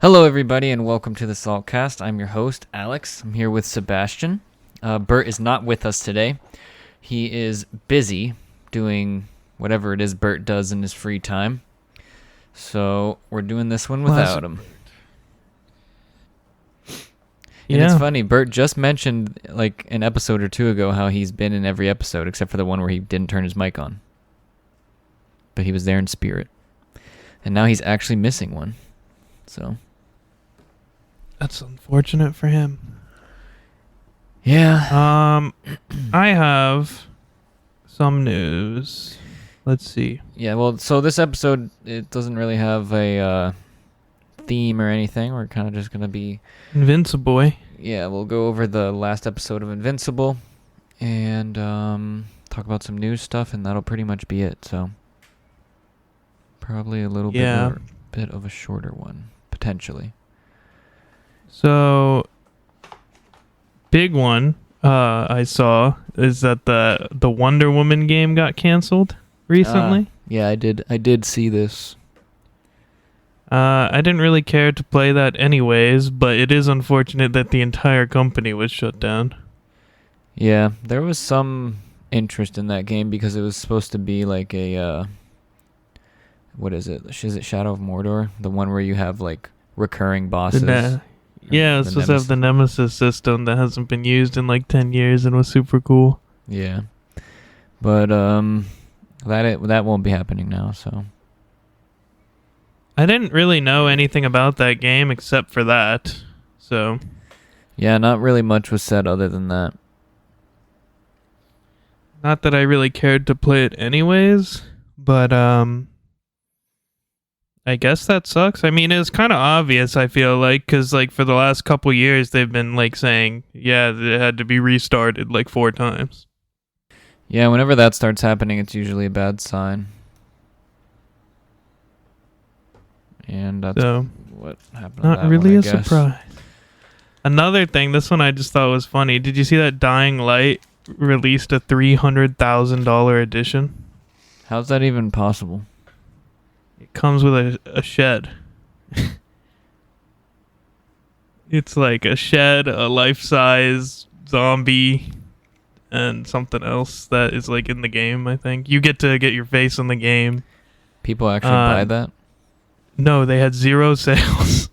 Hello, everybody, and welcome to the Saltcast. I'm your host, Alex. I'm here with Sebastian. Bert is not with us today. He is busy doing whatever it is Bert does in his free time. So we're doing this one without him. And it's funny, Bert just mentioned like an episode or two ago how he's been in every episode except for the one where he didn't turn his mic on. But he was there in spirit. And now he's actually missing one. So that's unfortunate for him. Yeah. I have some news. Let's see. Yeah, well, so this episode, it doesn't really have a theme or anything. We're kind of just going to be... Invincible. Yeah, we'll go over the last episode of Invincible and talk about some news stuff, and that'll pretty much be it. So probably a little bit of a shorter one, potentially. So, big one I saw is that the Wonder Woman game got canceled recently. Yeah, I did see this. I didn't really care to play that anyways, but it is unfortunate that the entire company was shut down. Yeah, there was some interest in that game because it was supposed to be like a what is it? Is it Shadow of Mordor? The one where you have like recurring bosses. Yeah, it's supposed to have the Nemesis system that hasn't been used in like 10 years and was super cool. Yeah. But that won't be happening now, so. I didn't really know anything about that game except for that. So, yeah, not really much was said other than that. Not that I really cared to play it anyways, but I guess that sucks. I mean, it's kind of obvious, I feel like, because like for the last couple years, they've been like saying, yeah, it had to be restarted like 4 times. Yeah, whenever that starts happening, it's usually a bad sign. And that's what happened. Not really a surprise. Another thing, this one I just thought was funny. Did you see that Dying Light released a $300,000 edition? How's that even possible? It comes with a shed. It's like a shed, a life-size zombie, and something else that is like in the game, I think. You get to get your face in the game. People actually buy that? No, they had 0 sales.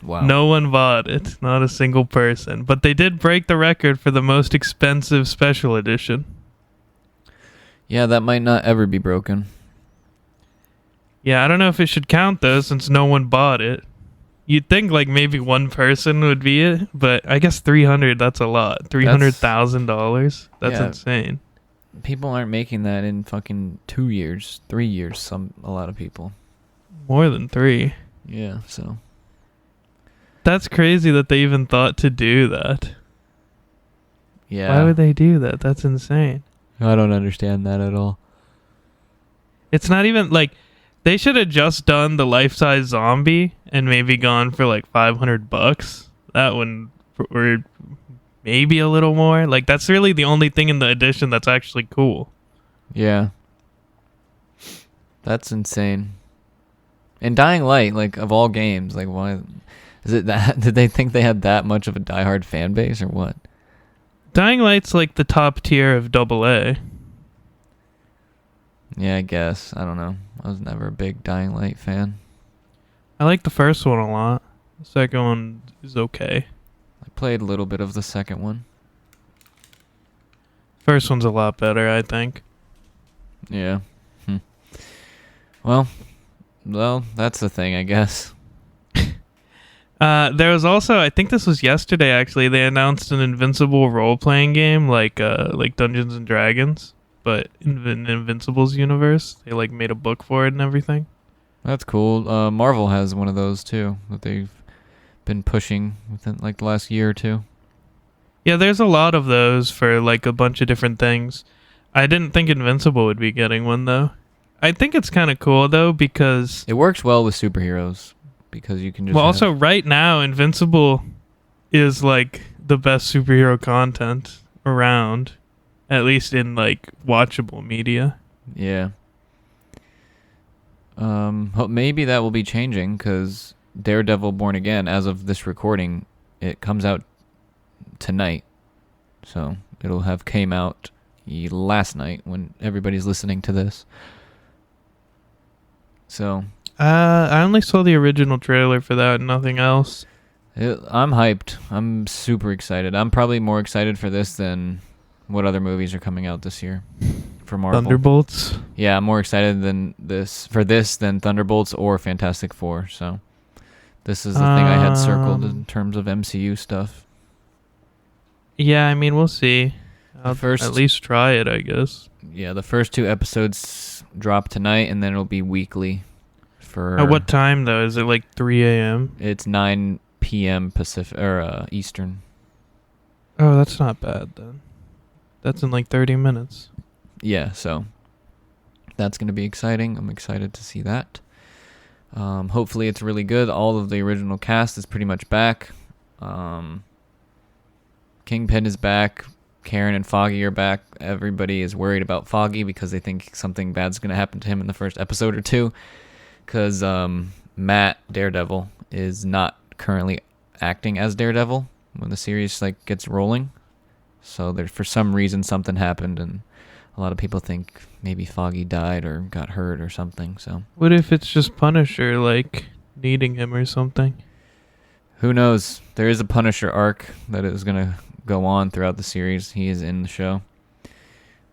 Wow. No one bought it. Not a single person. But they did break the record for the most expensive special edition. Yeah, that might not ever be broken. Yeah, I don't know if it should count though, since no one bought it. You'd think like maybe one person would be it, but I guess 300, that's a lot. $300,000? That's insane. People aren't making that in fucking 2 years, 3 years, a lot of people. More than 3. Yeah, so. That's crazy that they even thought to do that. Yeah. Why would they do that? That's insane. I don't understand that at all. It's not even like... They should have just done the life-size zombie and maybe gone for like $500. That one, or maybe a little more. Like that's really the only thing in the edition that's actually cool. Yeah, that's insane. And Dying Light, like of all games, like why is it that? Did they think they had that much of a diehard fan base or what? Dying Light's like the top tier of AA. Yeah, I guess. I don't know. I was never a big Dying Light fan. I like the first one a lot. The second one is okay. I played a little bit of the second one. First one's a lot better, I think. Yeah. Well, that's the thing, I guess. There was also, I think this was yesterday actually, they announced an Invincible role-playing game like Dungeons and Dragons. But in Invincible's universe, they like made a book for it and everything. That's cool. Marvel has one of those too that they've been pushing within like the last year or two. Yeah, there's a lot of those for like a bunch of different things. I didn't think Invincible would be getting one though. I think it's kind of cool though because it works well with superheroes because you can just. Well, also right now, Invincible is like the best superhero content around. At least in like watchable media. Yeah. Maybe that will be changing because Daredevil Born Again, as of this recording, it comes out tonight. So it'll have came out last night when everybody's listening to this. So I only saw the original trailer for that, nothing else. I'm hyped. I'm super excited. I'm probably more excited for this than what other movies are coming out this year for Marvel. Thunderbolts. Yeah, I'm more excited than than Thunderbolts or Fantastic Four. So this is the thing I had circled in terms of MCU stuff. Yeah, I mean, we'll see. I'll at least try it, I guess. Yeah, the first 2 episodes drop tonight, and then it'll be weekly. For at what time though? Is it like 3 a.m.? It's 9 p.m. Pacific or Eastern. Oh, that's not bad then. That's in like 30 minutes. Yeah, so that's going to be exciting. I'm excited to see that. Hopefully it's really good. All of the original cast is pretty much back. Kingpin is back. Karen and Foggy are back. Everybody is worried about Foggy because they think something bad's going to happen to him in the first episode or 2. Because Matt, Daredevil, is not currently acting as Daredevil when the series gets rolling. So there, for some reason, something happened, and a lot of people think maybe Foggy died or got hurt or something. So what if it's just Punisher needing him or something? Who knows? There is a Punisher arc that is going to go on throughout the series. He is in the show.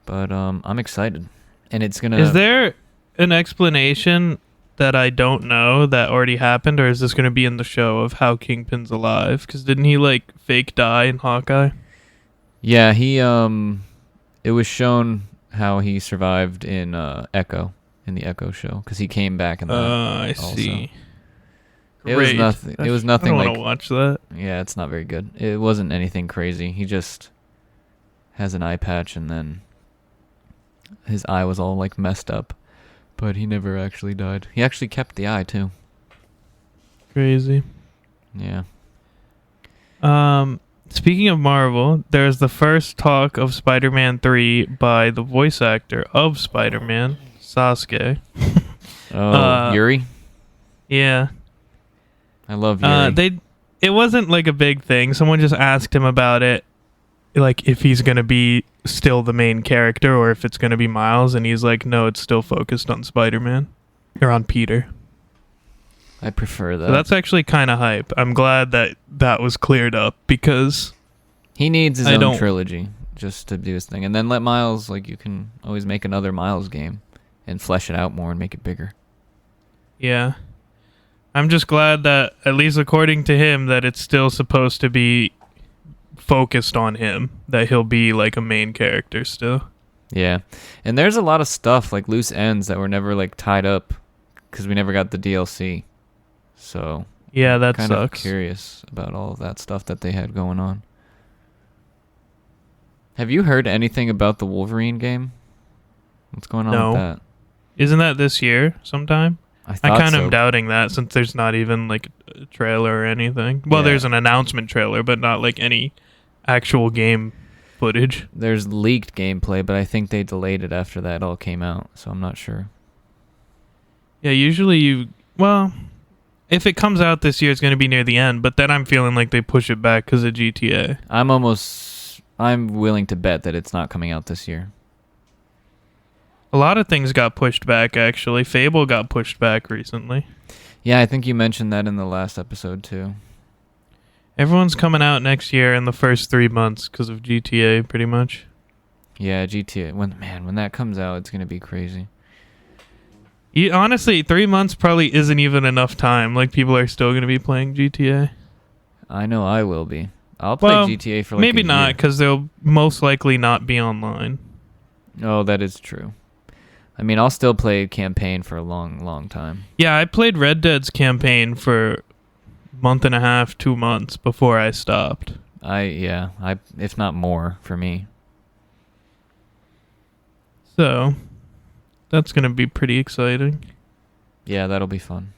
But I'm excited. And it's going to... Is there an explanation that I don't know that already happened, or is this going to be in the show of how Kingpin's alive? Because didn't he fake die in Hawkeye? Yeah, he it was shown how he survived in Echo, in the Echo show, because he came back in that. I see. It was nothing. It was nothing. I don't want to watch that. Yeah, it's not very good. It wasn't anything crazy. He just has an eye patch, and then his eye was all messed up, but he never actually died. He actually kept the eye too. Crazy. Yeah. Speaking of Marvel, there's the first talk of Spider-Man 3 by the voice actor of Spider-Man, Sasuke. Oh, Yuri? Yeah. I love Yuri. It wasn't a big thing. Someone just asked him about it, if he's going to be still the main character or if it's going to be Miles, and he's like, no, it's still focused on Spider-Man. Or on Peter. I prefer that. So that's actually kind of hype. I'm glad that was cleared up because he needs his own trilogy just to do his thing. And then let Miles, you can always make another Miles game and flesh it out more and make it bigger. Yeah. I'm just glad that, at least according to him, that it's still supposed to be focused on him. That he'll be a main character still. Yeah. And there's a lot of stuff, loose ends that were never tied up because we never got the DLC. So yeah, that kind sucks. Of curious about all of that stuff that they had going on. Have you heard anything about the Wolverine game? What's going on with that? Isn't that this year sometime? I kind of am doubting that since there's not even a trailer or anything. Well, there's an announcement trailer, but not any actual game footage. There's leaked gameplay, but I think they delayed it after that all came out, so I'm not sure. Yeah, usually if it comes out this year, it's going to be near the end, but then I'm feeling like they push it back because of GTA. I'm willing to bet that it's not coming out this year. A lot of things got pushed back, actually. Fable got pushed back recently. Yeah, I think you mentioned that in the last episode, too. Everyone's coming out next year in the first 3 months because of GTA, pretty much. Yeah, GTA. When that comes out, it's going to be crazy. Honestly, 3 months probably isn't even enough time. People are still going to be playing GTA. I know I will be. I'll play GTA for maybe not, because they'll most likely not be online. Oh, that is true. I mean, I'll still play campaign for a long, long time. Yeah, I played Red Dead's campaign for a month and a half, 2 months before I stopped. If not more for me. So, that's going to be pretty exciting. Yeah, that'll be fun.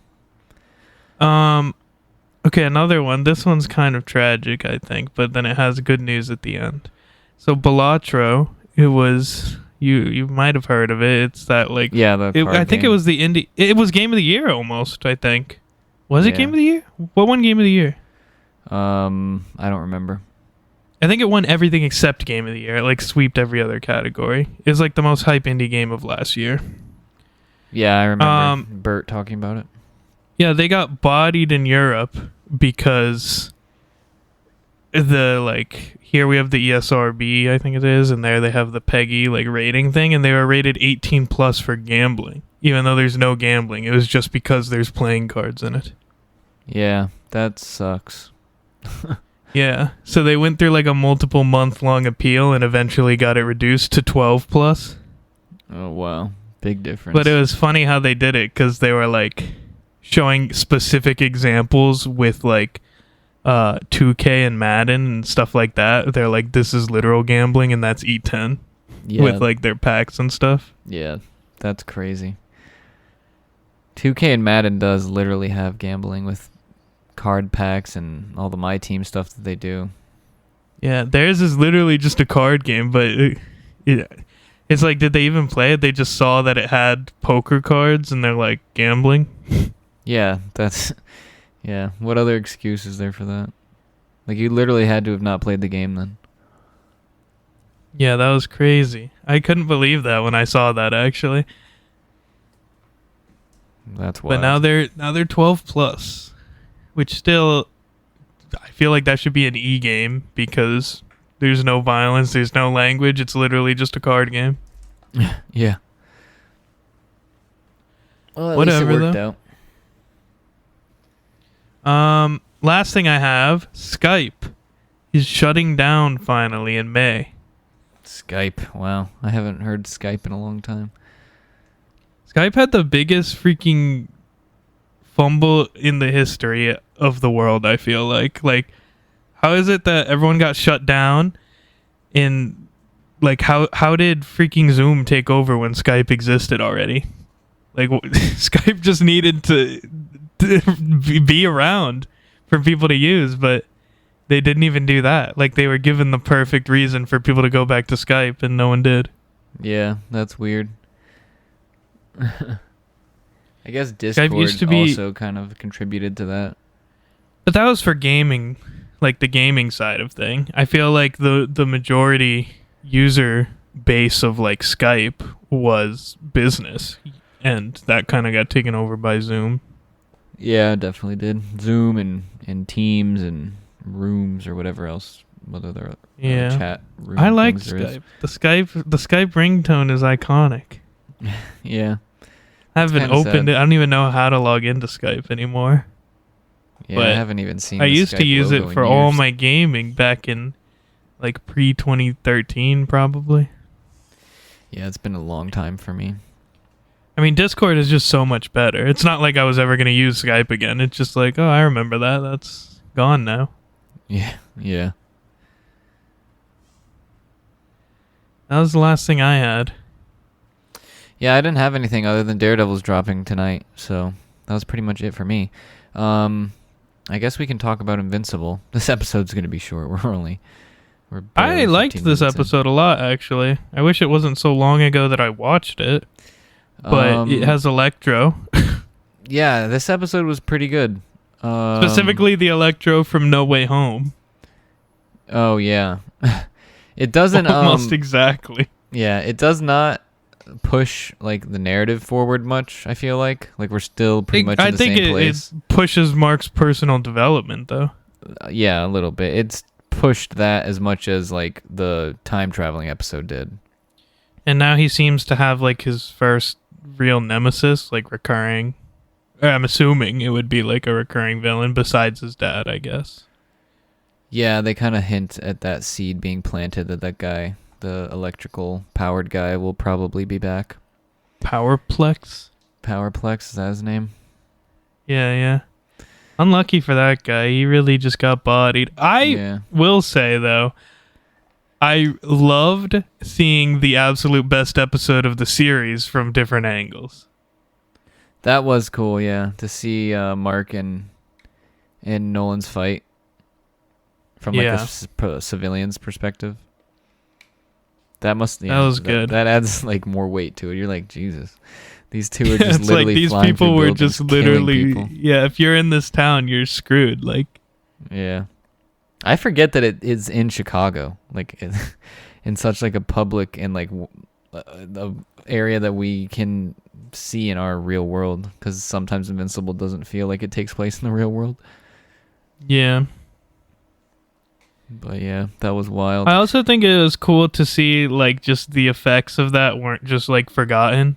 Okay, another one. This one's kind of tragic, I think, but then it has good news at the end. So, Balatro, it was... You might have heard of it. It's that I think it was the indie. It was Game of the Year almost, I think. Was it Yeah. Game of the Year? What won Game of the Year? I don't remember. I think it won everything except Game of the Year. It like sweeped every other category. It was like the most hype indie game of last year. Yeah, I remember Bert talking about it. Yeah, they got bodied in Europe because the like here we have the ESRB, I think it is, and there they have the PEGI like rating thing, and they were rated 18 plus for gambling, even though there's no gambling. It was just because there's playing cards in it. Yeah, that sucks. Yeah, so they went through like a multiple month long appeal and eventually got it reduced to 12 plus. Oh wow, big difference. But it was funny how they did it because they were like showing specific examples with like 2K and Madden and stuff like that. They're like, this is literal gambling, and that's E10 with like their packs and stuff. Yeah, that's crazy. 2K and Madden does literally have gambling with card packs and all the My Team stuff that they do. Yeah, theirs is literally just a card game, but it's like, did they even play it? They just saw that it had poker cards, and they're like, gambling? Yeah, that's... Yeah, what other excuse is there for that? Like, you literally had to have not played the game then. Yeah, that was crazy. I couldn't believe that when I saw that, actually. That's wild. But now they're 12 plus, which still, I feel like that should be an E game because there's no violence, there's no language. It's literally just a card game. Yeah. Well, at Whatever, least it worked though. out. Last thing I have, Skype is shutting down finally in May. Skype. Wow. I haven't heard Skype in a long time. Skype had the biggest freaking fumble in the history of the world, I feel like. Like, how is it that everyone got shut down? And, like, how did freaking Zoom take over when Skype existed already? Like, Skype just needed to be around for people to use, but they didn't even do that. Like, they were given the perfect reason for people to go back to Skype, and no one did. Yeah, that's weird. I guess Discord used to be, also kind of contributed to that. but that was for gaming, like the gaming side of thing. I feel like the majority user base of like Skype was business, and that kind of got taken over by Zoom. Yeah, definitely did. Zoom and Teams and Rooms or whatever else, whether they're chat room. I like things there is. Skype. The Skype ringtone is iconic. Yeah. I haven't kinda opened sad. it. I don't even know how to log into Skype anymore. Yeah, But I haven't even seen I the used to Skype use logo it in for all years. my gaming back in like pre-2013 probably. Yeah, it's been a long time for me. I mean, Discord is just so much better. It's not like I was ever going to use Skype again. It's just like, oh, I remember that. That's gone now. Yeah, yeah. That was the last thing I had. Yeah, I didn't have anything other than Daredevil's dropping tonight, so that was pretty much it for me. I guess we can talk about Invincible. This episode's going to be short. We're barely I liked 15 this minutes in. episode a lot, actually. I wish it wasn't so long ago that I watched it. But it has Electro. Yeah, this episode was pretty good. Specifically the Electro from No Way Home. Oh, yeah. It doesn't... Almost exactly. Yeah, it does not push like the narrative forward much, I feel like. Like we're still pretty much in the same place. It pushes Mark's personal development, though. Yeah, a little bit. It's pushed that as much as like the time traveling episode did. And now he seems to have like his first real nemesis, like recurring. I'm assuming it would be like a recurring villain besides his dad, I guess. Yeah, they kind of hint at that seed being planted that guy, the electrical powered guy, will probably be back. Powerplex? Powerplex, is that his name? Yeah. Unlucky for that guy. He really just got bodied. I will say, though, I loved seeing the absolute best episode of the series from different angles. That was cool, yeah, to see Mark and Nolan's fight from like a civilian's perspective. That must. Yeah, that was good. That adds like more weight to it. You're like, Jesus, These two are just It's literally like these flying people through were buildings, just killing literally, people. yeah, if you're in this town, you're screwed. Like, Yeah. I forget that it is in Chicago, like in such like a public and like the area that we can see in our real world, because sometimes Invincible doesn't feel like it takes place in the real world. yeah. But yeah, that was wild. I also think it was cool to see like just the effects of that weren't just like forgotten.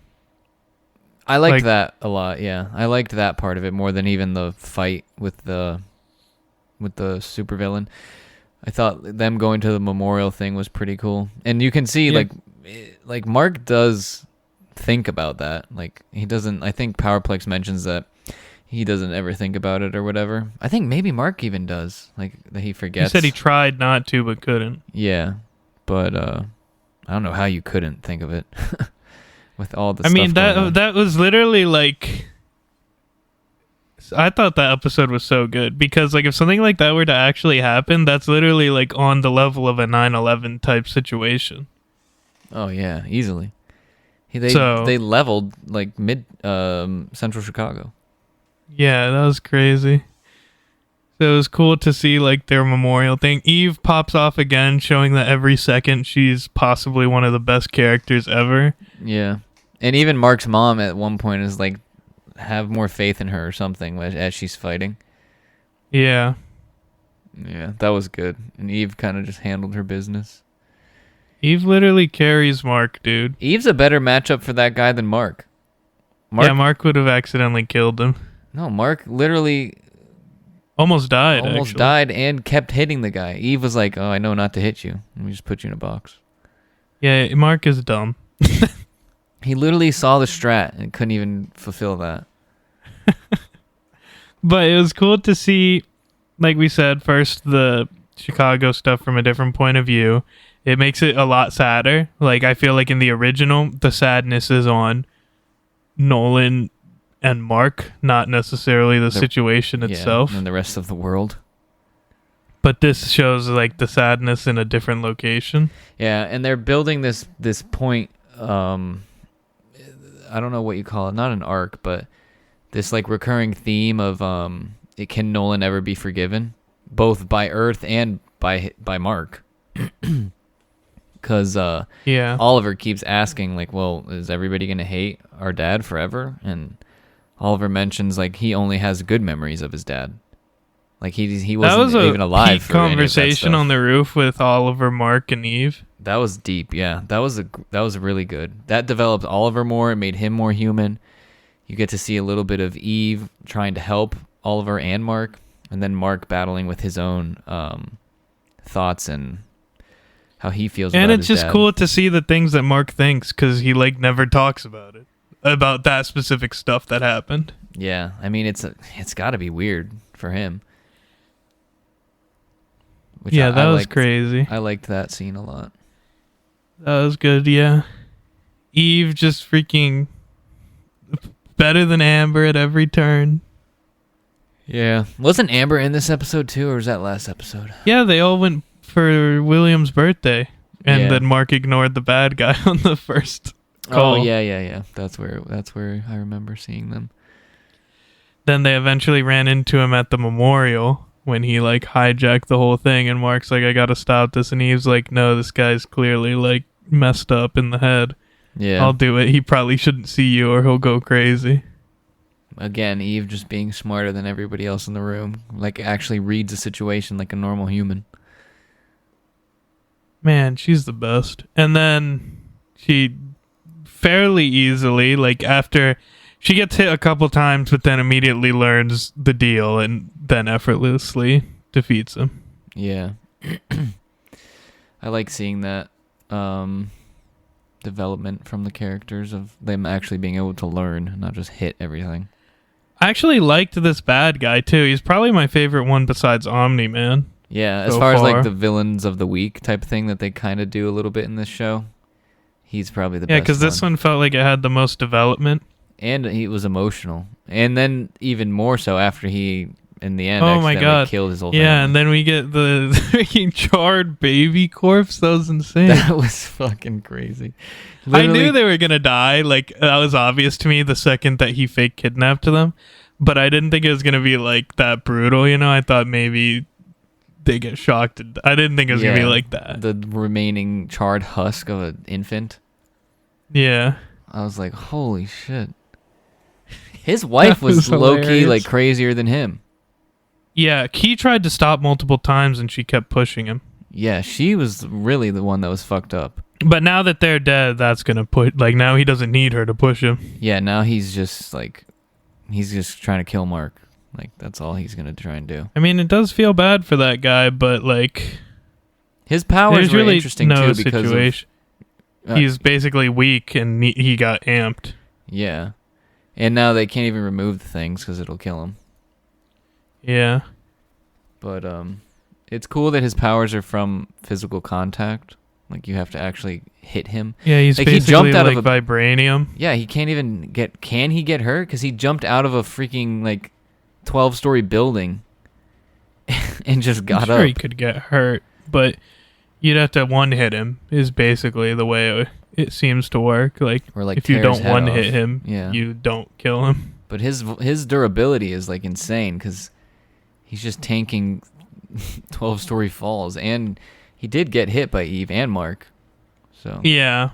I liked like- that a lot. Yeah, I liked that part of it more than even the fight with the supervillain. I thought them going to the memorial thing was pretty cool, and you can see Yeah. like Mark does think about that. Like he doesn't. I think Powerplex mentions that he doesn't ever think about it or whatever. I think maybe Mark even does. Like that he He forgets. said he tried not to, but couldn't. Yeah, but I don't know how you couldn't think of it with all the. I mean, stuff going on. that was literally like. I thought that episode was so good because, like, if something like that were to actually happen, that's literally like on the level of a 9/11 type situation. Oh yeah, easily. They leveled like mid central Chicago. Yeah, that was crazy. So it was cool to see like their memorial thing. Eve pops off again, showing that every second she's possibly one of the best characters ever. Yeah, and even Mark's mom at one point is like, have more faith in her or something as she's fighting. Yeah. Yeah, that was good. And Eve kind of just handled her business. Eve literally carries Mark, dude. Eve's a better matchup for that guy than Mark. Yeah, Mark would have accidentally killed him. No, Mark literally Almost died, almost actually. died and kept hitting the guy. Eve was like, oh, I know not to hit you. Let me just put you in a box. Yeah, Mark is dumb. He literally saw the strat and couldn't even fulfill that. But it was cool to see, like we said, first the Chicago stuff from a different point of view. It makes it a lot sadder. Like, I feel like in the original, the sadness is on Nolan and Mark, not necessarily the situation itself. Yeah, and the rest of the world. But this shows like the sadness in a different location. Yeah, and they're building this point. I don't know what you call it. Not an arc, but this like recurring theme of can Nolan ever be forgiven, both by Earth and by Mark? Because Yeah. Oliver keeps asking like, well, is everybody gonna hate our dad forever? And Oliver mentions like he only has good memories of his dad. Like he wasn't even alive peak for any of that conversation stuff. on the roof with Oliver, Mark, and Eve. That was deep. Yeah, that was really good. That developed Oliver more. It made him more human. You get to see a little bit of Eve trying to help Oliver and Mark, and then Mark battling with his own thoughts and how he feels. And about it's his just dad. cool to see the things that Mark thinks because he like never talks about it, about that specific stuff that happened. Yeah, I mean it's got to be weird for him. Which Yeah, that was liked. crazy. I liked that scene a lot. That was good, yeah. Eve just freaking better than Amber at every turn. Yeah, wasn't Amber in this episode too, or was that last episode? Yeah, they all went for William's birthday, and Yeah. then Mark ignored the bad guy on the first call. Oh yeah. That's where I remember seeing them. Then they eventually ran into him at the memorial when he like hijacked the whole thing, and Mark's like, I gotta stop this, and Eve's like, no, this guy's clearly like messed up in the head. Yeah. I'll do it. He probably shouldn't see you or he'll go crazy. Again, Eve just being smarter than everybody else in the room. Like, actually reads a situation like a normal human. Man, she's the best. And then she fairly easily, like after she gets hit a couple times, but then immediately learns the deal and then effortlessly defeats him. Yeah. I like seeing that development from the characters of them actually being able to learn, not just hit everything. I actually liked this bad guy too. He's probably my favorite one besides Omni, man. Yeah, as So far as like far. the villains of the week type thing that they kind of do a little bit in this show, he's probably the Yeah, best. because this one felt like it had the most development. And he was emotional. And then even more so after he in the end, Oh my accidentally god. killed his whole Yeah, family. and then we get the freaking charred baby corpse. That was insane. That was fucking crazy. I knew they were gonna die. Like, that was obvious to me the second that he fake kidnapped them, but I didn't think it was gonna be like that brutal. You know, I thought maybe they get shocked. I didn't think it was gonna be like that. The remaining charred husk of an infant. Yeah. I was like, holy shit. His wife That was was low key hilarious. like crazier than him. Yeah, Key tried to stop multiple times and she kept pushing him. Yeah, she was really the one that was fucked up. But now that they're dead, that's gonna put like now he doesn't need her to push him. Yeah, now he's just trying to kill Mark. Like that's all he's gonna try and do. I mean, it does feel bad for that guy, but like His powers there's were really interesting no too because situation. of, He's basically weak and he got amped. yeah, and now they can't even remove the things because it'll kill him. Yeah. But it's cool that his powers are from physical contact. Like you have to actually hit him. Yeah, he's Like, he basically jumped out like of vibranium. Yeah, he can't even get. Can he get hurt? Because he jumped out of a freaking like 12-story building and just got I'm sure up. he could get hurt, but you'd have to one hit him. Is basically the way it seems to work. Like, Or, like, if you tear his don't head one off. hit him, Yeah. you don't kill him. But his durability is like insane because he's just tanking 12-story falls, and he did get hit by Eve and Mark, so Yeah.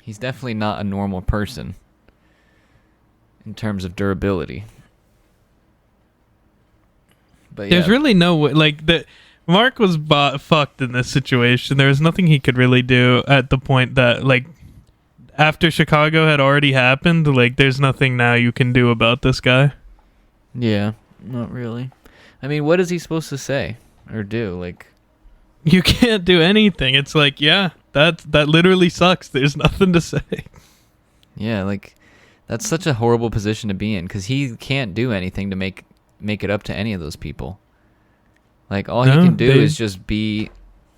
he's definitely not a normal person in terms of durability. But There's yeah, really no way. Like, Mark was fucked in this situation. There was nothing he could really do at the point that, like, after Chicago had already happened, like, there's nothing now you can do about this guy. yeah, not really. I mean, what is he supposed to say or do? Like, You can't do anything. It's like, yeah, that literally sucks. There's nothing to say. yeah, like that's such a horrible position to be in because he can't do anything to make it up to any of those people. Like all he No, can do they- is just be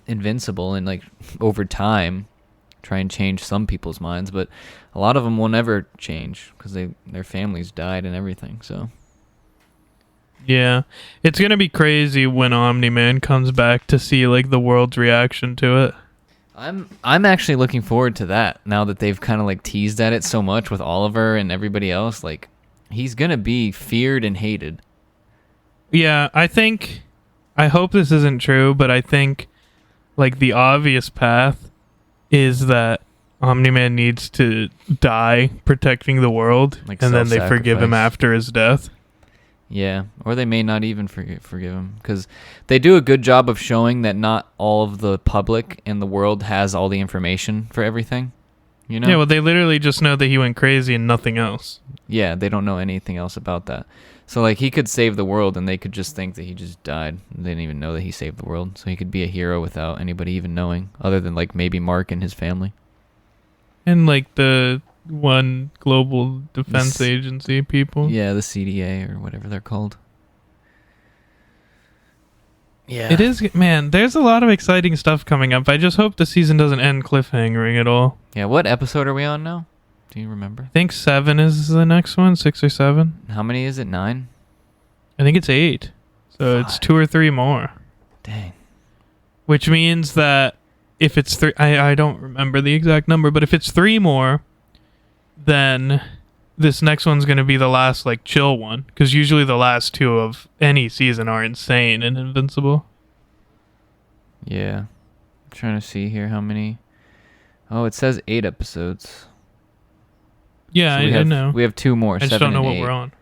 invincible and like over time try and change some people's minds, but a lot of them will never change because their families died and everything. So Yeah. It's going to be crazy when Omni-Man comes back to see, like, the world's reaction to it. I'm actually looking forward to that now that they've kind of like teased at it so much with Oliver and everybody else. Like he's gonna be feared and hated. Yeah, I hope this isn't true, but I think, like, the obvious path is that Omni-Man needs to die protecting the world, Like and then they forgive him self-sacrifice. after his death. Yeah, or they may not even forgive him because they do a good job of showing that not all of the public and the world has all the information for everything. You know? Yeah, well, they literally just know that he went crazy and nothing else. Yeah, they don't know anything else about that. So like he could save the world and they could just think that he just died. They didn't even know that he saved the world. So he could be a hero without anybody even knowing, other than like maybe Mark and his family. And, like, the one global defense This- agency people. Yeah, the CDA or whatever they're called. Yeah. It is, man, there's a lot of exciting stuff coming up. I just hope the season doesn't end cliffhangering at all. Yeah, what episode are we on now? Do you remember? I think 7 is the next one, 6 or 7. How many is it? 9? I think it's 8. So it's 2 or 3 more. Dang. Which means that if it's 3, I don't remember the exact number, but if it's 3 more, then this next one's going to be the last, like, chill one. Because usually the last 2 of any season are insane and Invincible. Yeah. I'm trying to see here how many. Oh, it says 8 episodes. Yeah, So we I have, know. We have 2 more. I just 7 don't know and what 8. we're on.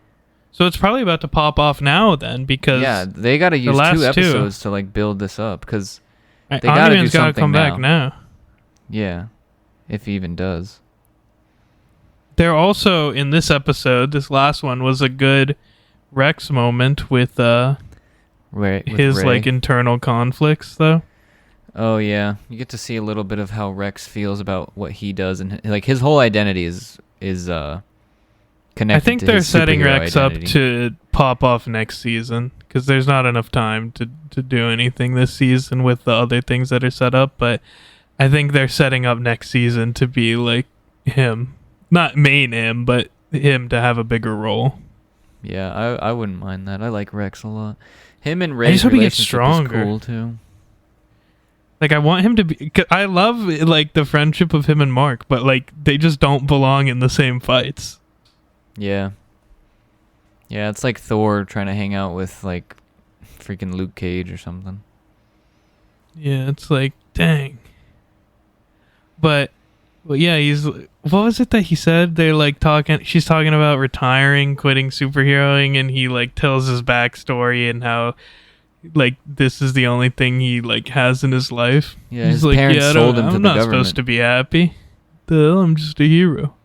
So it's probably about to pop off now then, because Yeah, they got to use last 2 two- episodes to like build this up because they gotta do Omni-Man's gotta something come back now. now. yeah, if he even does. They're also, in this episode, this last one was a good Rex moment with With his Ray. like internal conflicts, though. Oh yeah, you get to see a little bit of how Rex feels about what he does, and like his whole identity is connected. I think to they're his setting superhero Rex identity. up to pop off next season because there's not enough time to do anything this season with the other things that are set up. But I think they're setting up next season to be like him, not main him, but him to have a bigger role. Yeah, I wouldn't mind that. I like Rex a lot. Him and I Ray's just hope he gets relationship is stronger. cool too. Like I want him to be. 'Cause I love like the friendship of him and Mark, but like they just don't belong in the same fights. Yeah. Yeah, it's like Thor trying to hang out with like freaking Luke Cage or something. Yeah, it's like dang. But well, yeah, he's. What was it that he said? They're like talking. She's talking about retiring, quitting superheroing, and he like tells his backstory and how like this is the only thing he like has in his life. Yeah, He's his like, parents yeah, sold him to I'm the not government. supposed to be happy. The hell, I'm just a hero.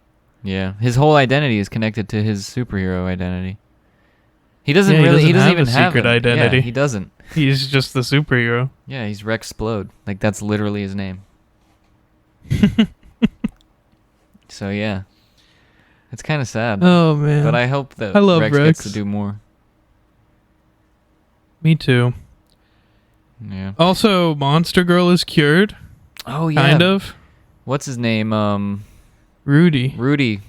Yeah, his whole identity is connected to his superhero identity. He doesn't Yeah, really. He doesn't have even a have secret it. identity. Yeah, he doesn't. He's just the superhero. Yeah, he's Rex Splode. Like that's literally his name. So yeah, it's kind of sad. Oh man, But I hope that I love Rex Rex. gets to do more. Me too. Yeah. Also, Monster Girl is cured, Oh yeah. kind of. What's his name? Rudy. Rudy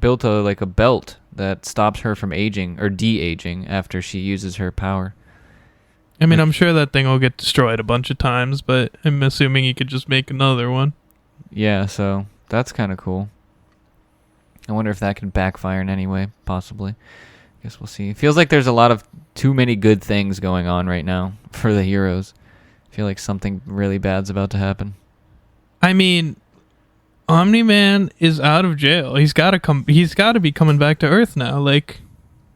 built a belt that stops her from aging or de-aging after she uses her power. I mean, I'm sure that thing will get destroyed a bunch of times, but I'm assuming he could just make another one. Yeah, so that's kind of cool. I wonder if that could backfire in any way, possibly. Guess we'll see. It feels like there's a lot of too many good things going on right now for the heroes. I feel like something really bad's about to happen. I mean, Omni-Man is out of jail. He's got to come. He's got to be coming back to Earth now. Like,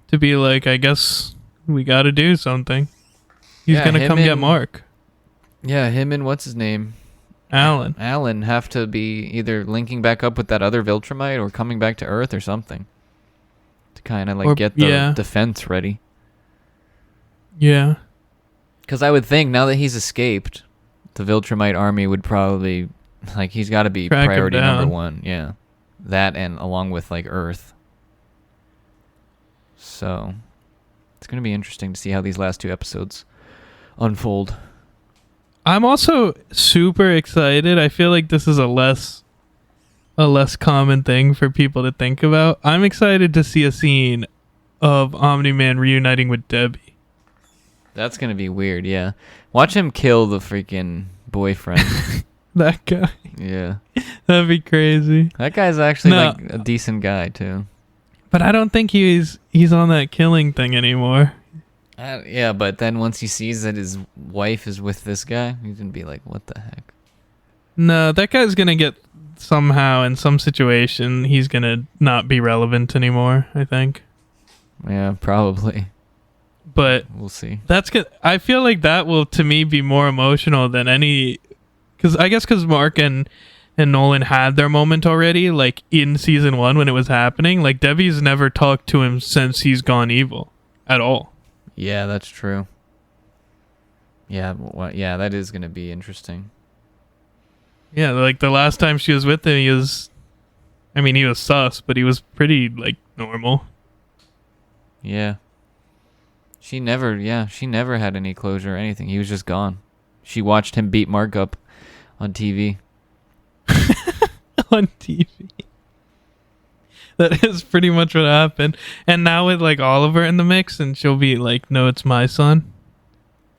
to be like, I guess we got to do something. He's gonna him come get and- Mark. Yeah, him and what's his name? Alan. Alan have to be either linking back up with that other Viltrumite or coming back to Earth or something. To kind of like Or- get the yeah. defense ready. Yeah. Because I would think now that he's escaped, the Viltrumite army would probably, like, he's got to be Track him priority number down. one. Yeah. That and along with, like, Earth. So, it's going to be interesting to see how these last two episodes unfold. I'm also super excited. I feel like this is a less common thing for people to think about. I'm excited to see a scene of Omni-Man reuniting with Debbie. That's going to be weird, yeah. Watch him kill the freaking boyfriend. That guy. Yeah. That'd be crazy. That guy's actually, No. like, a decent guy, too. But I don't think he's on that killing thing anymore. Yeah, but then once he sees that his wife is with this guy, he's going to be like, what the heck? No, that guy's gonna get somehow in some situation. He's gonna not be relevant anymore, I think. Yeah, probably. But We'll see. that's good. I feel like that will, to me, be more emotional than any. Because Mark and Nolan had their moment already, like in season 1 when it was happening. Like Debbie's never talked to him since he's gone evil at all. Yeah, that's true. Yeah, yeah, that is going to be interesting. Yeah, like the last time she was with him, he was sus, but he was pretty like normal. Yeah. She never had any closure or anything. He was just gone. She watched him beat Mark up on TV. On TV. That is pretty much what happened. And now with like Oliver in the mix, and she'll be like, "No, it's my son."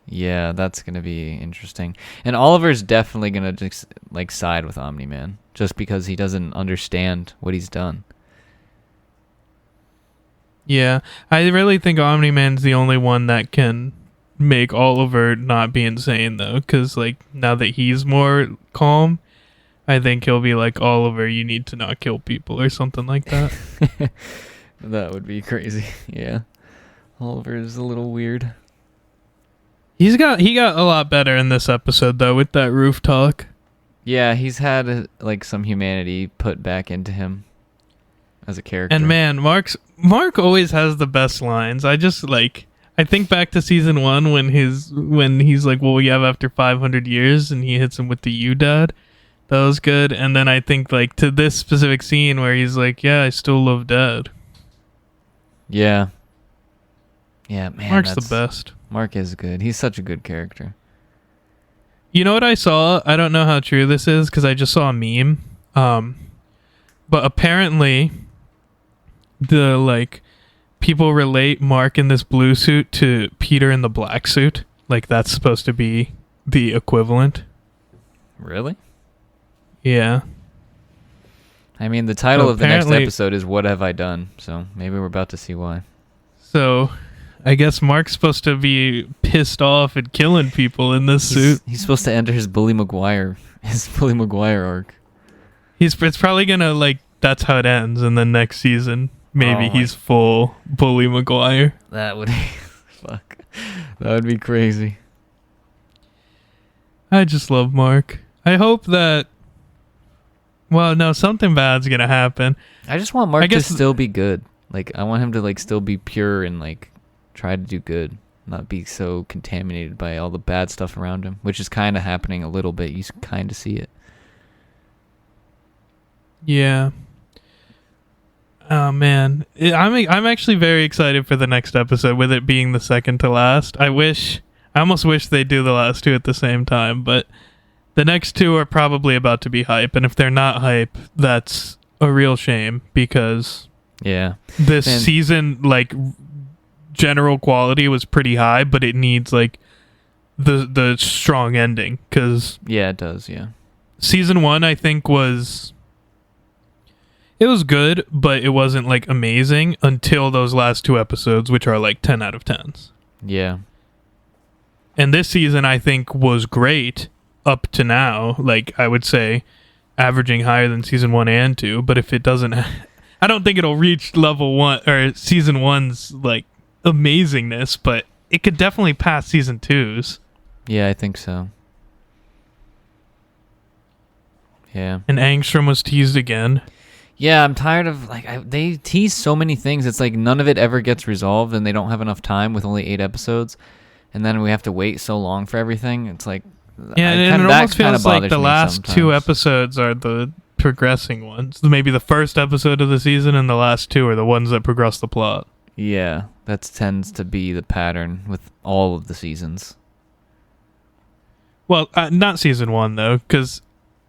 Yeah, that's going to be interesting. And Oliver's definitely going to just like side with Omni-Man just because he doesn't understand what he's done. Yeah, I really think Omni-Man's the only one that can make Oliver not be insane, though, because like now that he's more calm, I think he'll be like, "Oliver, you need to not kill people," or something like that. That would be crazy. Yeah. Oliver is a little weird. He got a lot better in this episode though with that roof talk. Yeah, he's had like some humanity put back into him as a character. And man, Mark always has the best lines. I think back to season 1 when he's like, "Well, we have after 500 years," and he hits him with the "you dad." That was good. And then I think like to this specific scene where he's like, "Yeah, I still love Dad." Yeah. Yeah, man. Mark's the best. Mark is good. He's such a good character. You know what I saw? I don't know how true this is because I just saw a meme. But apparently, the people relate Mark in this blue suit to Peter in the black suit. Like that's supposed to be the equivalent. Really? Yeah. I mean, the title So of the next apparently- episode is "What Have I Done?" So maybe we're about to see why. So I guess Mark's supposed to be pissed off and killing people in this suit. He's supposed to enter his Bully Maguire arc. It's probably gonna like that's how it ends, and then next season maybe Oh my- he's full Bully Maguire. That would fuck. That would be crazy. I just love Mark. I hope that. Well, no, something bad's gonna happen. I just want Mark to guess- still be good. Like I want him to like still be pure and like try to do good, not be so contaminated by all the bad stuff around him, which is kind of happening a little bit. You kind of see it. Yeah. Oh man, I'm actually very excited for the next episode, with it being the second to last. I almost wish they do the last two at the same time, but the next two are probably about to be hype, and if they're not hype, that's a real shame because Yeah. this Man. season, like, general quality was pretty high, but it needs like the strong ending because Yeah, it does. Yeah. season 1 I think was good, but it wasn't like amazing until those last two episodes, which are like 10 out of 10s. Yeah. And this season I think was great up to now, like I would say averaging higher than season 1 and 2, but if it doesn't I don't think it'll reach level 1 or season 1's like amazingness, but it could definitely pass season 2's. Yeah, I think so. Yeah. And Angstrom was teased again. Yeah, I'm tired of they tease so many things. It's like none of it ever gets resolved, and they don't have enough time with only 8 episodes, and then we have to wait so long for everything. It's like Yeah, and it that almost kinda feels like bothers the me last two sometimes. episodes are the progressing ones. Maybe the first episode of the season and the last two are the ones that progress the plot. Yeah, that tends to be the pattern with all of the seasons. Well, not season 1 though, because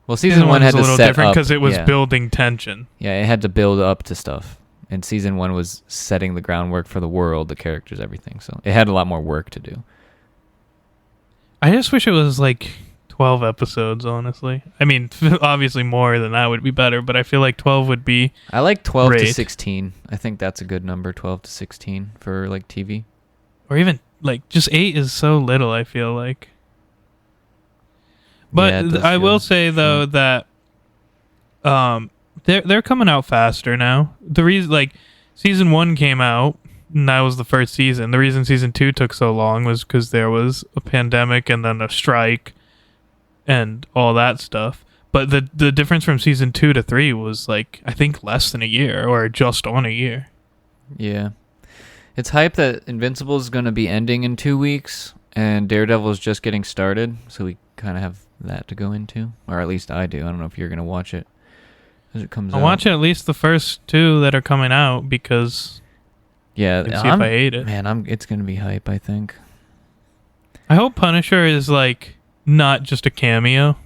Well, season one had was a to little set different up because it was yeah. building tension. Yeah, it had to build up to stuff. And season 1 was setting the groundwork for the world, the characters, everything. So it had a lot more work to do. I just wish it was like 12 episodes, honestly. I mean, obviously more than that would be better, but I feel like 12 would be... I like 12 to Great. 16. I think that's a good number, 12 to 16 for like TV. Or even, like, just 8 is so little, I feel like. But Yeah, it does I feel will say, though, that they're coming out faster now. The reason, like, season 1 came out, and that was the first season. The reason season 2 took so long was because there was a pandemic and then a strike and all that stuff. But the difference from season 2 to 3 was, like, I think less than a year or just on a year. Yeah. It's hype that Invincible is going to be ending in 2 weeks, and Daredevil is just getting started, so we kind of have that to go into. Or at least I do. I don't know if you're going to watch it as it comes out. I'll watch at least the first 2 that are coming out because Yeah, and see if I hate it. Man, it's going to be hype, I think. I hope Punisher is, like, not just a cameo.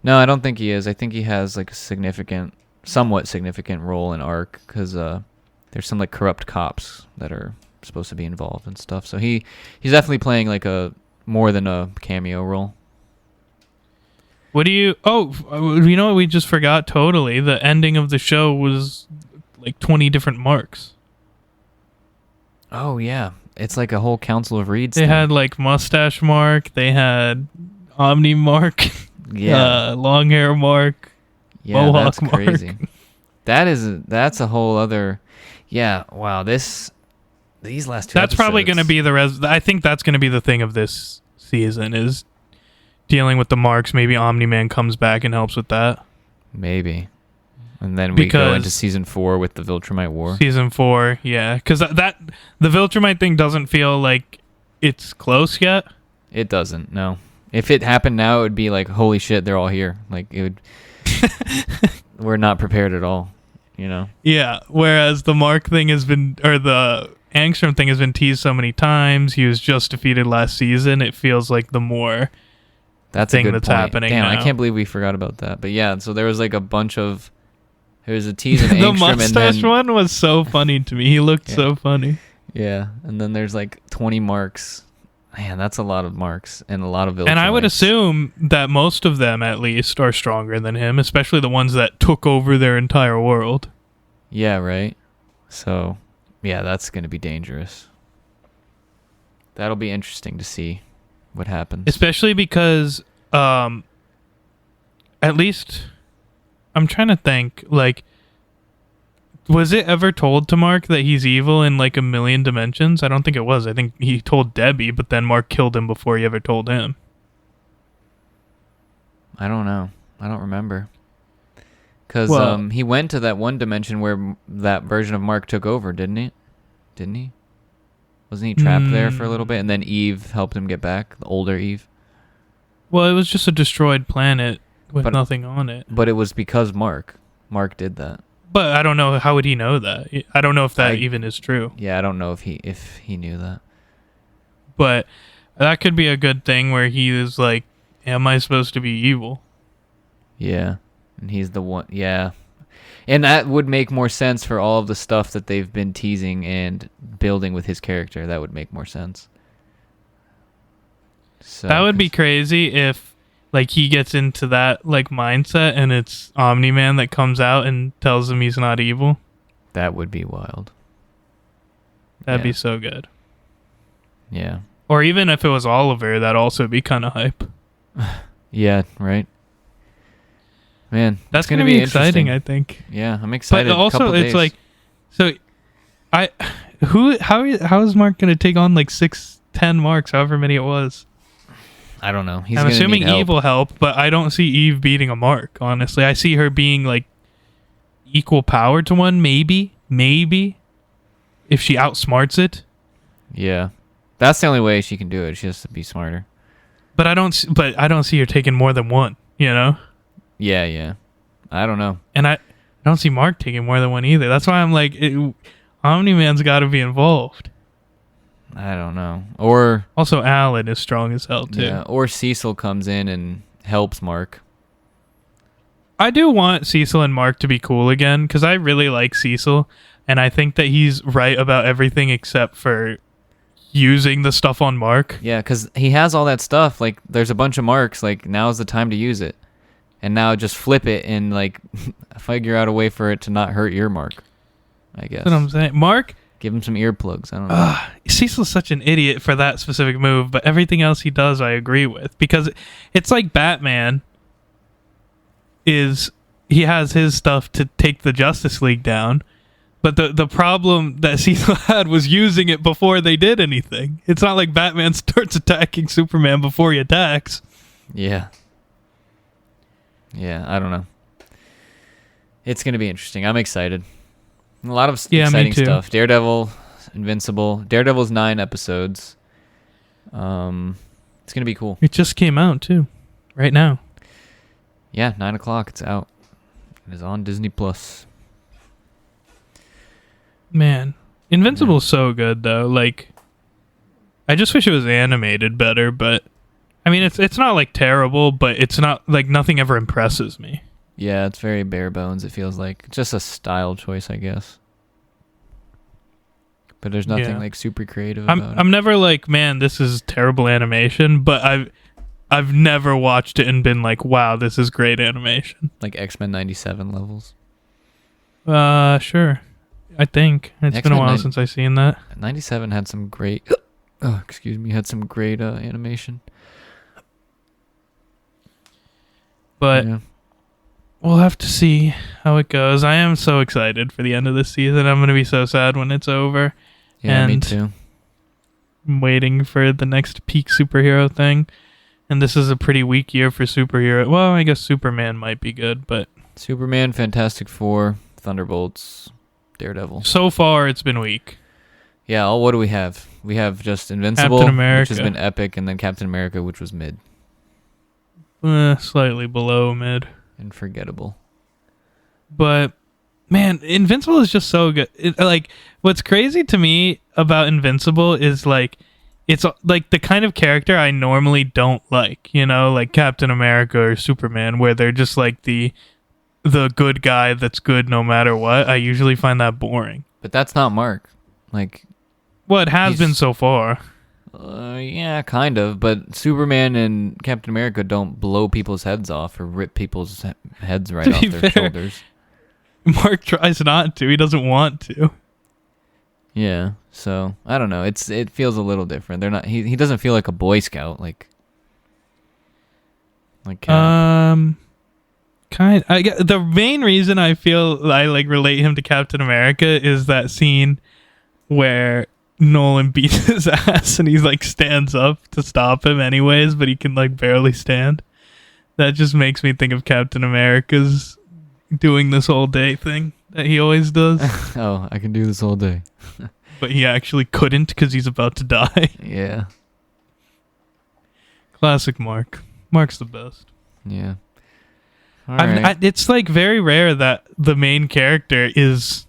No, I don't think he is. I think he has like a somewhat significant role in Arc because there's some like corrupt cops that are supposed to be involved and stuff. So he's definitely playing like a more than a cameo role. What do you... Oh, you know what we just forgot totally? The ending of the show was like 20 different marks. Oh yeah, it's like a whole Council of Reeds. They thing. had like Mustache Mark. They had Omni Mark. Yeah, Long hair Mark. yeah, Mohawk that's Mark. crazy. That's a whole other. Yeah, wow. These last 2. That's probably going to be I think that's going to be the thing of this season is dealing with the marks. Maybe Omni-Man comes back and helps with that. maybe, and then we go Because- into season 4 with the Viltrumite War. Season 4, yeah. Because the Viltrumite thing doesn't feel like it's close yet. It doesn't. No. If it happened now, it would be like, holy shit, they're all here. Like it would. We're not prepared at all. You know. Yeah, whereas the Mark thing has been, or the Angstrom thing has been teased so many times. He was just defeated last season. It feels like the more That's thing a good that's point. happening Damn, I now. can't believe we forgot about that. But yeah, so there was like a bunch of There's a tease of The Angstrom, and mustache then one was so funny to me. He looked so funny. yeah, and then there's like 20 marks. Man, that's a lot of marks and a lot of Viltrumites. And I would assume that most of them, at least, are stronger than him, especially the ones that took over their entire world. Yeah, right. So, yeah, that's going to be dangerous. That'll be interesting to see what happens. Especially because, at least, I'm trying to think, like, was it ever told to Mark that he's evil in like a million dimensions? I don't think it was. I think he told Debbie, but then Mark killed him before he ever told him. I don't know. I don't remember. Because he went to that one dimension where that version of Mark took over, didn't he? Wasn't he trapped there for a little bit? And then Eve helped him get back, the older Eve. Well, it was just a destroyed planet with nothing on it. But it was because Mark did that. But I don't know, how would he know that? I don't know if that even is true. Yeah, I don't know if he knew that. But that could be a good thing where he is like, am I supposed to be evil? Yeah. And he's the one. Yeah. And that would make more sense for all of the stuff that they've been teasing and building with his character. That would make more sense. So, that would be crazy if like he gets into that like mindset and it's Omni-Man that comes out and tells him he's not evil. That would be wild. That'd be so good. Yeah. Or even if it was Oliver, that'd also be kind of hype. Yeah, right. Man, that's going to be exciting, I think. Yeah, I'm excited. But also it's like, so how is Mark going to take on like 6-10 marks, however many it was? I don't know. I'm assuming Eve will help, but I don't see Eve beating a Mark, honestly. I see her being like equal power to one, maybe, if she outsmarts it. Yeah. That's the only way she can do it. She has to be smarter. But I don't see her taking more than one, you know? Yeah. I don't know. And I don't see Mark taking more than one either. That's why I'm like, Omni-Man's got to be involved. I don't know. Or also Alan is strong as hell too. Yeah, or Cecil comes in and helps Mark. I do want Cecil and Mark to be cool again because I really like Cecil and I think that he's right about everything except for using the stuff on Mark. Yeah, because he has all that stuff. Like, there's a bunch of marks. Like, now's the time to use it. And now just flip it and, like, figure out a way for it to not hurt your Mark, I guess. That's what I'm saying. Mark... Give him some earplugs. I don't know. Cecil's such an idiot for that specific move, but everything else he does I agree with. Because it's like Batman he has his stuff to take the Justice League down, but the problem that Cecil had was using it before they did anything. It's not like Batman starts attacking Superman before he attacks. Yeah. Yeah, I don't know. It's going to be interesting. I'm excited. A lot of exciting stuff. Daredevil, Invincible. Daredevil's 9 episodes. It's going to be cool. It just came out, too. Right now. Yeah, 9 o'clock. It's out. It is on Disney+. Man. Invincible's so good, though. Like, I just wish it was animated better, but... I mean, it's not, like, terrible, but it's not... Like, nothing ever impresses me. Yeah, it's very bare bones, it feels like. Just a style choice, I guess. But there's nothing like super creative about it. I'm never like, man, this is terrible animation, but I've never watched it and been like, wow, this is great animation. Like X-Men 97 levels? Sure. I think. It's been a while since I've seen that. 97 had some great animation. But yeah. We'll have to see how it goes. I am so excited for the end of this season. I'm going to be so sad when it's over. Yeah, me too. I'm waiting for the next peak superhero thing. And this is a pretty weak year for superhero. Well, I guess Superman might be good, but... Superman, Fantastic Four, Thunderbolts, Daredevil. So far, it's been weak. Yeah, what do we have? We have just Invincible, which has been epic, and then Captain America, which was mid. Slightly below mid. And forgettable. But man, Invincible is just so good. Like, what's crazy to me about Invincible is like, it's like the kind of character I normally don't like, you know, like Captain America or Superman, where they're just like the the good guy that's good no matter what, I usually find that boring. But that's not Mark. Like, Well, it has He's- been so far. yeah, kind of. But Superman and Captain America don't blow people's heads off or rip people's heads right To off be their fair. shoulders. Mark tries not to. He doesn't want to. Yeah. So I don't know. It feels a little different. They're not. He doesn't feel like a Boy Scout. Cap. I get the main reason I feel I like relate him to Captain America is that scene where Nolan beats his ass and he's like stands up to stop him anyways, but he can like barely stand. That just makes me think of Captain America's doing this all day thing that he always does, Oh, I can do this all day. but he actually couldn't because he's about to die. Yeah. Classic Mark. Mark's the best. Yeah. All right. It's like very rare that the main character is,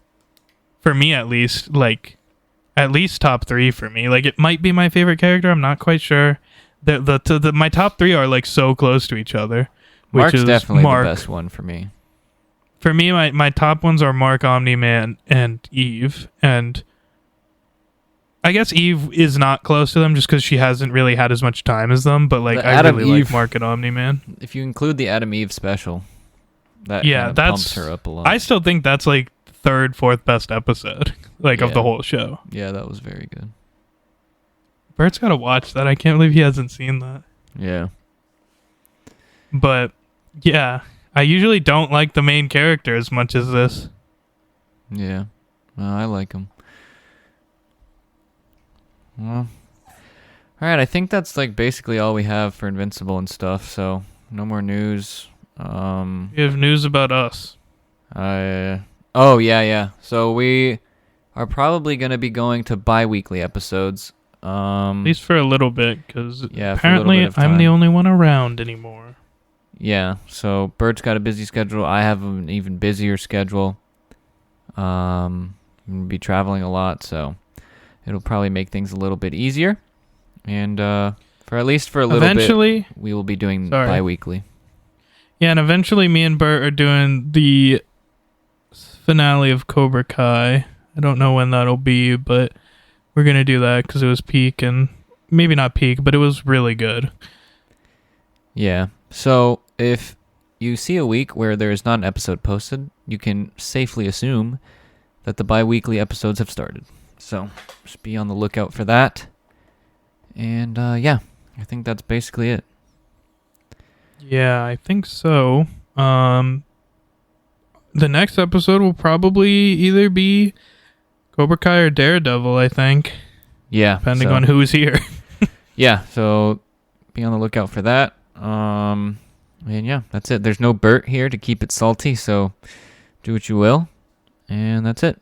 for me at least, like at least top 3 for me. Like it might be my favorite character. I'm not quite sure. My top 3 are like so close to each other. Which Mark's is definitely Mark. the best one for me. For me, my top ones are Mark, Omni-Man, and Eve. And I guess Eve is not close to them just because she hasn't really had as much time as them. But like The I Adam really Eve- like Mark and Omni-Man. If you include the Adam Eve special, that Yeah, kinda that's pumps her up a lot. I still think that's like third, fourth best episode like of the Yeah. whole show. Yeah, that was very good. Bert's got to watch that. I can't believe he hasn't seen that. Yeah. But yeah, I usually don't like the main character as much as this. Yeah. Well, I like him. Well, all right. I think that's like basically all we have for Invincible and stuff. So no more news. We have news about us. Oh yeah. So we are probably gonna be going to bi-weekly episodes. At least for a little bit, because Yeah, for a little apparently bit of I'm the time. only one around anymore. Yeah. So Bert's got a busy schedule. I have an even busier schedule. I'm gonna be traveling a lot, so it'll probably make things a little bit easier. And for at least for a little Eventually, bit, we will be doing Sorry. bi-weekly. yeah, and eventually me and Bert are doing the finale of Cobra Kai. I don't know when that'll be, but we're going to do that because it was peak, and maybe not peak, but it was really good. Yeah. So if you see a week where there is not an episode posted, you can safely assume that the bi-weekly episodes have started. So just be on the lookout for that. And yeah, I think that's basically it. Yeah, I think so. The next episode will probably either be Cobra Kai or Daredevil, I think, Yeah. depending so- on who's here. Yeah, so be on the lookout for that. And yeah, that's it. There's no Bert here to keep it salty, so do what you will. And that's it.